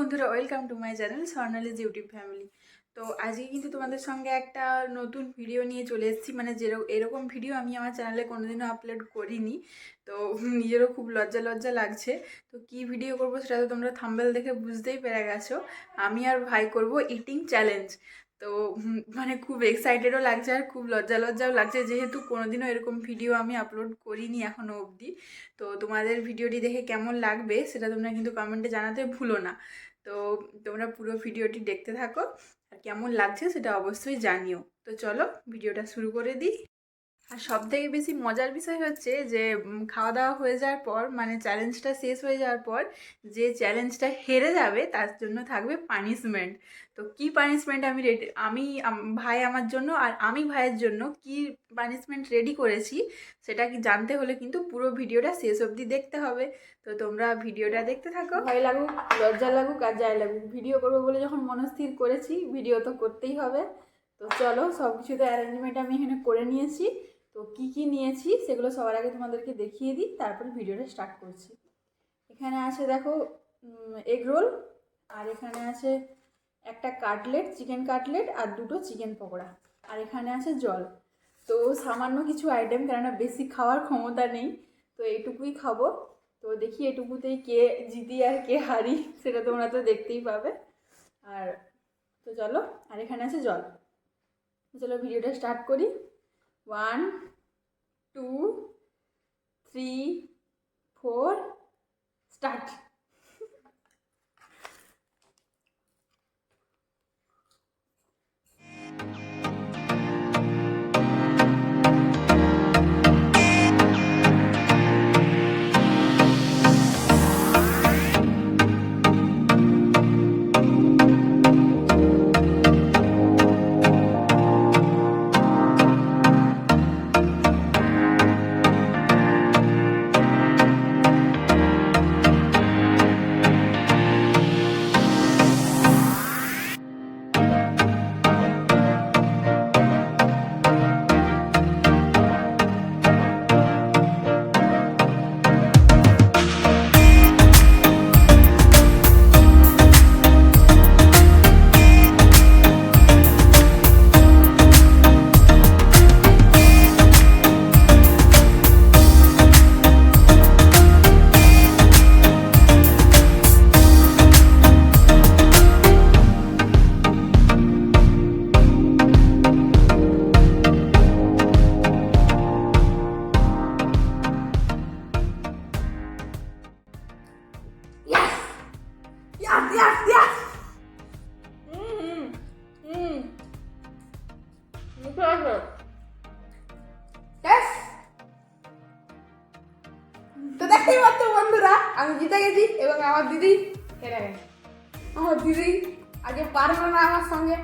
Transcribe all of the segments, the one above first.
বন্ধুরা, welcome to my channel Swarnali's YouTube family. তো আজকে কিন্তু তোমাদের সঙ্গে একটা নতুন ভিডিও নিয়ে চলে এসেছি। মানে এরকম ভিডিও আমি আমার চ্যানেলে কোনোদিনও আপলোড করিনি। তো নিজেরও খুব লজ্জা লজ্জা লাগছে। তো কি ভিডিও করব সেটা তো তোমরা থাম্বনেল দেখে বুঝতেই পেরে গেছো। আমি আর ভাই করব ইটিং চ্যালেঞ্জ। তো মানে খুব এক্সাইটেডও লাগছে আর খুব লজ্জা লজ্জাও লাগছে, যেহেতু কোনোদিনও এরকম ভিডিও আমি আপলোড করিনি এখনও অবধি। তো তোমাদের ভিডিওটি দেখে কেমন লাগবে সেটা তোমরা কিন্তু কমেন্টে জানাতে ভুলো না। তো তোমরা পুরো ভিডিওটি দেখতে থাকো, আর কেমন লাগছে সেটা অবশ্যই জানিও। তো চলো ভিডিওটা শুরু করে দিই। আর সবথেকে বেশি মজার বিষয় হচ্ছে যে খাওয়া দাওয়া হয়ে যাওয়ার পর, মানে চ্যালেঞ্জটা শেষ হয়ে যাওয়ার পর, যে চ্যালেঞ্জটা হেরে যাবে তার জন্য থাকবে পানিশমেন্ট। তো কি পানিশমেন্ট ভাই আমার জন্য আর আমি ভাইয়ের জন্য কি পানিশমেন্ট রেডি করেছি সেটা কি জানতে হলে কিন্তু পুরো ভিডিওটা শেষ অবধি দেখতে হবে। তো তোমরা ভিডিওটা দেখতে থাকো। ভয় লাগুক, লজ্জা লাগুক আর যাই লাগুক, ভিডিও করবো বলে যখন মনস্থির করেছি ভিডিও তো করতেই হবে। তো চলো, সব কিছু তো অ্যারেঞ্জমেন্ট আমি এখানে করে নিয়েছি। তো কি নিয়েছি সেগুলো সবার আগে তোমাদেরকে দেখিয়ে দিই, তারপর ভিডিওটা স্টার্ট করছি। এখানে আছে দেখো এগ রোল, আর এখানে আছে একটা কাটলেট, চিকেন কাটলেট, আর দুটো চিকেন পকোড়া, আর এখানে আছে জল। তো সামান্য কিছু আইটেম, কেননা বেশি খাওয়ার ক্ষমতা নেই, তো এইটুকুই খাবো। তো দেখি এটুকুতেই কে জিতি আর কে হারি সেটা তোমরা তো দেখতেই পাবে। আর তো চলো, আর এখানে আছে জল। চলো ভিডিওটা স্টার্ট করি। 1 2 3 4 স্টার্ট। Yes. তো দেখতেই পাচ্ছ বন্ধুরা, আমি জিতে গেছি এবং আমার দিদি হেরে গেছে। আমার দিদি আগে পারবে না আমার সঙ্গে।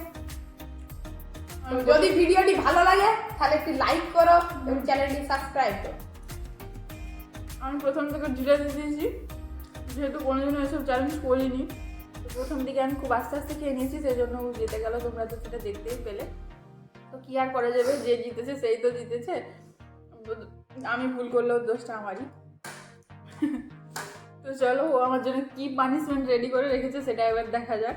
যদি ভিডিওটি ভালো লাগে তাহলে একটু লাইক করো এবং চ্যানেলটি সাবস্ক্রাইব করো। আমি প্রথম থেকে জিতে দিয়েছি, যেহেতু কোনোদিনও এসব চ্যালেঞ্জ করিনি। প্রথম দিকে আমি খুব আস্তে আস্তে খেয়ে নিয়েছি, সেই জন্য জিতে গেল। তোমরা তো সেটা দেখতেই পেলে। তো কি আর করা যাবে, যে জিতেছে সেই তো জিতেছে। আমি ভুল করলেও দোষটা আমারই। তো চলো, ও আমার জন্য কি পানিশমেন্ট রেডি করে রেখেছে সেটা এবার দেখা যাক।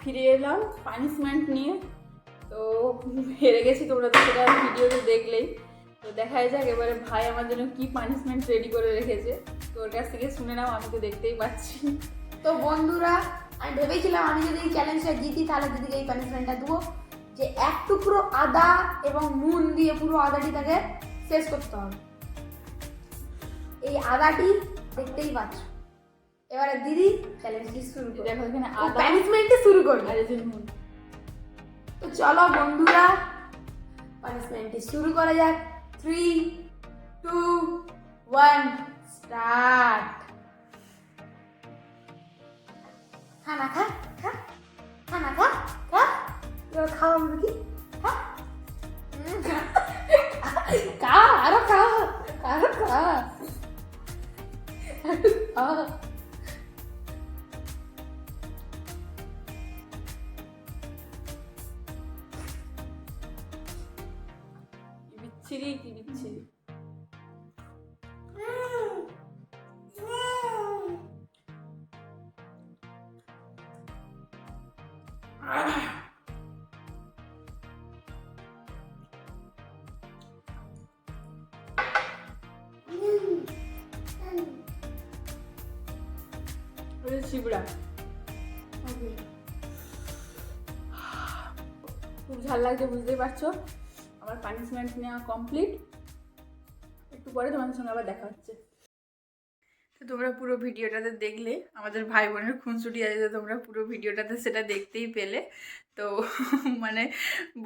ফিরে এলাম পানিশমেন্ট নিয়ে। তো হেরে গেছি, তোমরা তো সেটা ভিডিওতে দেখলেই। তো দেখাই যাক এবারে ভাই আমার জন্য কি পানিশমেন্ট রেডি করে রেখেছে। তো ওর কাছ থেকে শুনে নাও, আমি তো দেখতেই পাচ্ছি। তো বন্ধুরা, আমি ভেবেছিলাম আমি যদি এই চ্যালেঞ্জটা জিতি তাহলে দিদিকে এই পানিশমেন্টটা দেবো, যে এক টুকরো আদা এবং নুন দিয়ে পুরো আদাটি তাকে শেষ করতে হবে। এই আদাটি দেখতেই পাচ্ছ। এবারে দিদি চ্যালেঞ্জটি শুরু করে দেখো এখানে পানিশমেন্টটি শুরু করবে। আর এই যে নুন। তো চলো বন্ধুরা, পানিশমেন্টটি শুরু করা যাক। 3 2 1 স্টার্ট। খানা খা খা, খানা খা খা, এবার খাওয়া মুরগি খা, খা আরো খা, আরো খা, খা। বিচ্ছিরি, কি বিচ্ছিরি। ওই শিবরা ওকে খুব ঝাল লাগছে, বুঝতেই পারছো। আমার পানিশমেন্ট নেওয়া কমপ্লিট। একটু পরে তোমাদের সঙ্গে আবার দেখা হচ্ছে। তো তোমরা পুরো ভিডিওটাতে দেখলে, আমাদের ভাই বোনের খুনসুটি আছে, তো তোমরা পুরো ভিডিওটাতে সেটা দেখতেই পেলে। তো মানে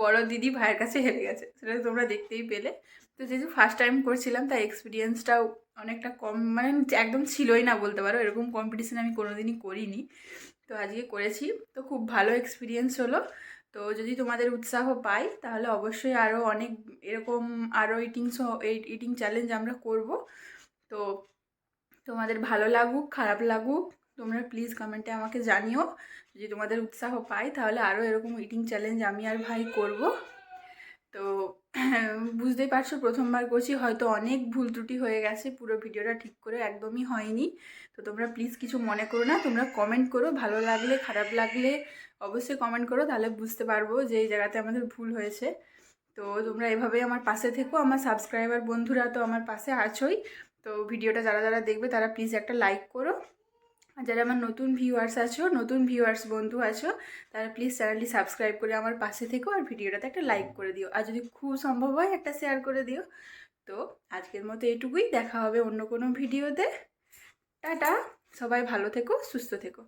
বড় দিদি ভাইয়ের কাছে হেরে গেছে, সেটা তোমরা দেখতেই পেলে। তো যেহেতু ফার্স্ট টাইম করছিলাম, তাই এক্সপিরিয়েন্সটাও অনেকটা কম, মানে একদম ছিলই না বলতে পারো। এরকম কম্পিটিশন আমি কোনোদিনই করিনি, তো আজকে করেছি। তো খুব ভালো এক্সপিরিয়েন্স হলো। তো যদি তোমাদের উৎসাহ পাই, তাহলে অবশ্যই আরও অনেক এরকম আরও ইটিং চ্যালেঞ্জ আমরা করব। তো তোমাদের ভালো লাগুক খারাপ লাগুক, তোমরা প্লিজ কমেন্টে আমাকে জানিও। যদি তোমাদের উৎসাহ পাই, তাহলে আরও এরকম ইটিং চ্যালেঞ্জ আমি আর ভাই করব। তো বুঝতেই পারছো, প্রথমবার করছি, হয়তো অনেক ভুল ত্রুটি হয়ে গেছে, পুরো ভিডিওটা ঠিক করে একদমই হয়নি। তো তোমরা প্লিজ কিছু মনে করো না, তোমরা কমেন্ট করো, ভালো লাগলে খারাপ লাগলে অবশ্যই কমেন্ট করো, তাহলে বুঝতে পারবো যে এই জায়গাতে আমাদের ভুল হয়েছে। তো তোমরা এভাবেই আমার পাশে থেকো, আমার সাবস্ক্রাইবার বন্ধুরা তো আমার পাশে আছোই। তো ভিডিওটা যারা যারা দেখবে তারা প্লিজ একটা লাইক করো। আর যারা আমার নতুন ভিউয়ার্স বন্ধু আছো, তারা প্লিজ চ্যানেলটি সাবস্ক্রাইব করে আমার পাশে থেকো, আর ভিডিওটাতে একটা লাইক করে দিও, আর যদি খুব সম্ভব হয় একটা শেয়ার করে দিও। তো আজকের মতো এটুকুই, দেখা হবে অন্য কোনো ভিডিওতে। টাটা, সবাই ভালো থেকো, সুস্থ থেকো।